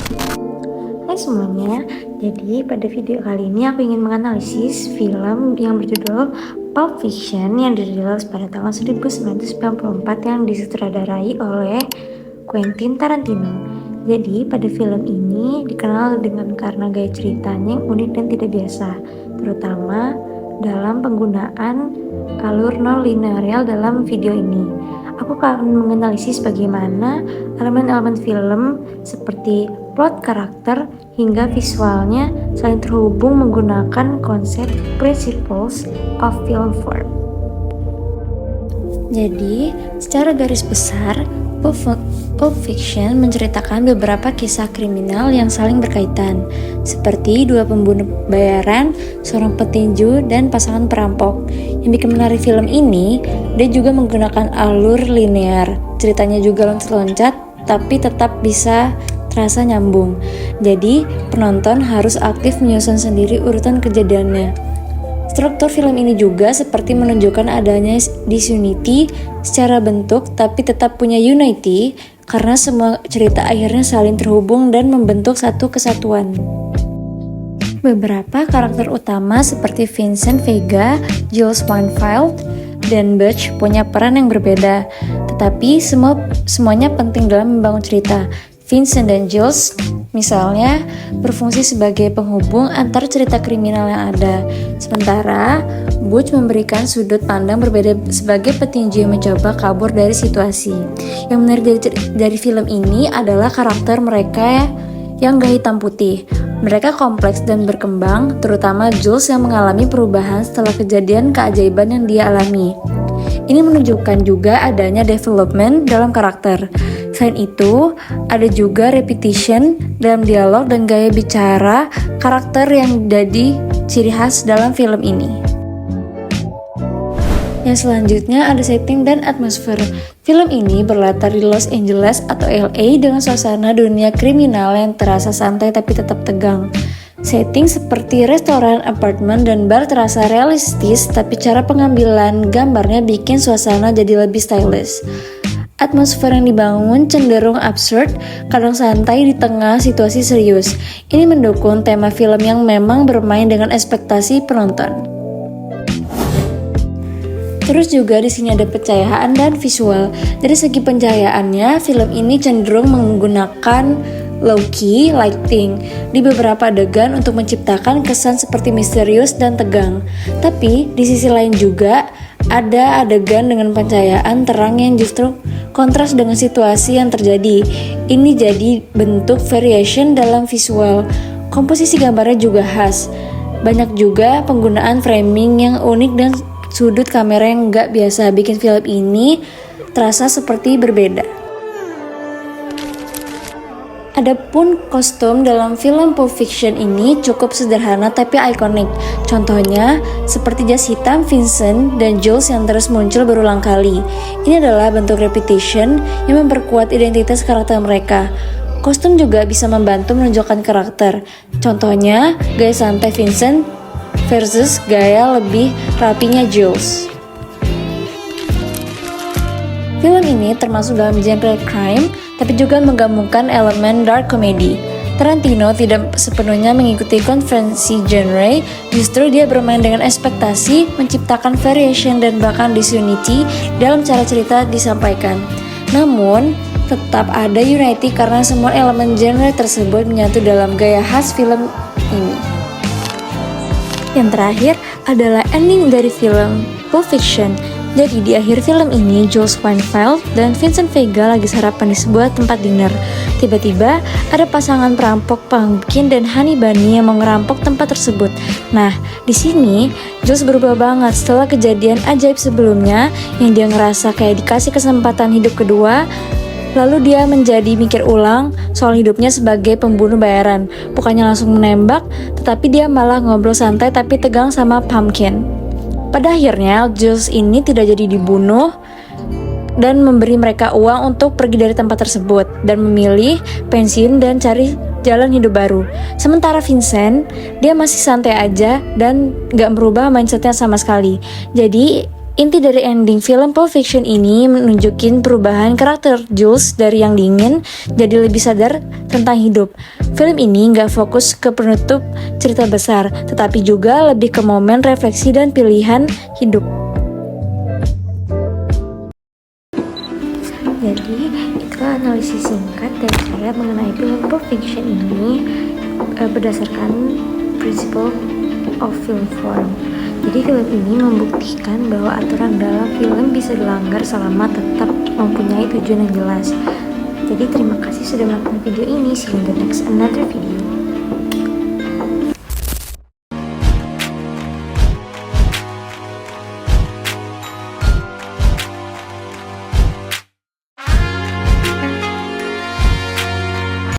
Hai semuanya, jadi pada video kali ini aku ingin menganalisis film yang berjudul Pulp Fiction yang dirilis pada tahun 1994 yang disutradarai oleh Quentin Tarantino. Jadi pada film ini dikenal karena gaya ceritanya yang unik dan tidak biasa, terutama dalam penggunaan alur non-linear dalam video ini. Aku akan menganalisis bagaimana elemen-elemen film seperti plot karakter hingga visualnya saling terhubung menggunakan konsep principles of film form. Jadi, secara garis besar, Pulp Fiction menceritakan beberapa kisah kriminal yang saling berkaitan, seperti dua pembunuh bayaran, seorang petinju, dan pasangan perampok. Yang bikin menarik film ini, dia juga menggunakan alur linear. Ceritanya juga loncat-loncat, tapi tetap bisa terasa nyambung. Jadi, penonton harus aktif menyusun sendiri urutan kejadiannya. Struktur film ini juga seperti menunjukkan adanya disunity secara bentuk tapi tetap punya unity karena semua cerita akhirnya saling terhubung dan membentuk satu kesatuan. Beberapa karakter utama seperti Vincent Vega, Jules Winefield, dan Butch punya peran yang berbeda, tetapi semuanya penting dalam membangun cerita. Vincent dan Jules misalnya berfungsi sebagai penghubung antar cerita kriminal yang ada. Sementara Butch memberikan sudut pandang berbeda sebagai petinju yang mencoba kabur dari situasi. Yang menarik dari film ini adalah karakter mereka yang gak hitam putih. Mereka kompleks dan berkembang, terutama Jules yang mengalami perubahan setelah kejadian keajaiban yang dia alami. Ini menunjukkan juga adanya development dalam karakter. Selain itu, ada juga repetition dalam dialog dan gaya bicara karakter yang jadi ciri khas dalam film ini. Yang selanjutnya ada setting dan atmosfer. Film ini berlatar di Los Angeles atau LA dengan suasana dunia kriminal yang terasa santai tapi tetap tegang. Setting seperti restoran, apartemen, dan bar terasa realistis, tapi cara pengambilan gambarnya bikin suasana jadi lebih stylish. Atmosfer yang dibangun cenderung absurd, kadang santai di tengah situasi serius. Ini mendukung tema film yang memang bermain dengan ekspektasi penonton. Terus juga di sini ada pencahayaan dan visual. Dari segi pencahayaannya, film ini cenderung menggunakan low-key lighting di beberapa adegan untuk menciptakan kesan seperti misterius dan tegang. Tapi di sisi lain juga ada adegan dengan pencahayaan terang yang justru kontras dengan situasi yang terjadi. Ini jadi bentuk variation dalam visual. Komposisi gambarnya juga khas. Banyak juga penggunaan framing yang unik dan sudut kamera yang nggak biasa bikin film ini terasa seperti berbeda. Adapun kostum dalam film Pulp Fiction ini cukup sederhana tapi ikonik. Contohnya seperti jas hitam Vincent dan Jules yang terus muncul berulang kali. Ini adalah bentuk repetition yang memperkuat identitas karakter mereka. Kostum juga bisa membantu menunjukkan karakter. Contohnya gaya santai Vincent versus gaya lebih rapinya Jules. Film ini termasuk dalam genre crime, tapi juga menggabungkan elemen dark comedy. Tarantino tidak sepenuhnya mengikuti konvensi genre, justru dia bermain dengan ekspektasi, menciptakan variation dan bahkan disunity dalam cara cerita disampaikan. Namun, tetap ada unity karena semua elemen genre tersebut menyatu dalam gaya khas film ini. Yang terakhir adalah ending dari film Pulp Fiction. Jadi di akhir film ini, Jules Winefield dan Vincent Vega lagi sarapan di sebuah tempat dinner. Tiba-tiba ada pasangan perampok Pumpkin dan Honey Bunny yang mau ngerampok tempat tersebut. Nah, di sini Jules berubah banget setelah kejadian ajaib sebelumnya yang dia ngerasa kayak dikasih kesempatan hidup kedua. Lalu dia menjadi mikir ulang soal hidupnya sebagai pembunuh bayaran. Bukannya langsung menembak, tetapi dia malah ngobrol santai tapi tegang sama Pumpkin. Pada akhirnya, Jules ini tidak jadi dibunuh dan memberi mereka uang untuk pergi dari tempat tersebut dan memilih pensiun dan cari jalan hidup baru. Sementara Vincent, dia masih santai aja dan gak merubah mindsetnya sama sekali. Jadi, Inti dari ending film Pulp Fiction ini menunjukin perubahan karakter Jules dari yang dingin jadi lebih sadar tentang hidup. Film ini nggak fokus ke penutup cerita besar, tetapi juga lebih ke momen refleksi dan pilihan hidup. Jadi, itulah analisis singkat dari saya mengenai film Pulp Fiction ini berdasarkan principle of film form. Jadi film ini membuktikan bahwa aturan dalam film bisa dilanggar selama tetap mempunyai tujuan yang jelas. Jadi terima kasih sudah menonton video ini. See you in the next another video.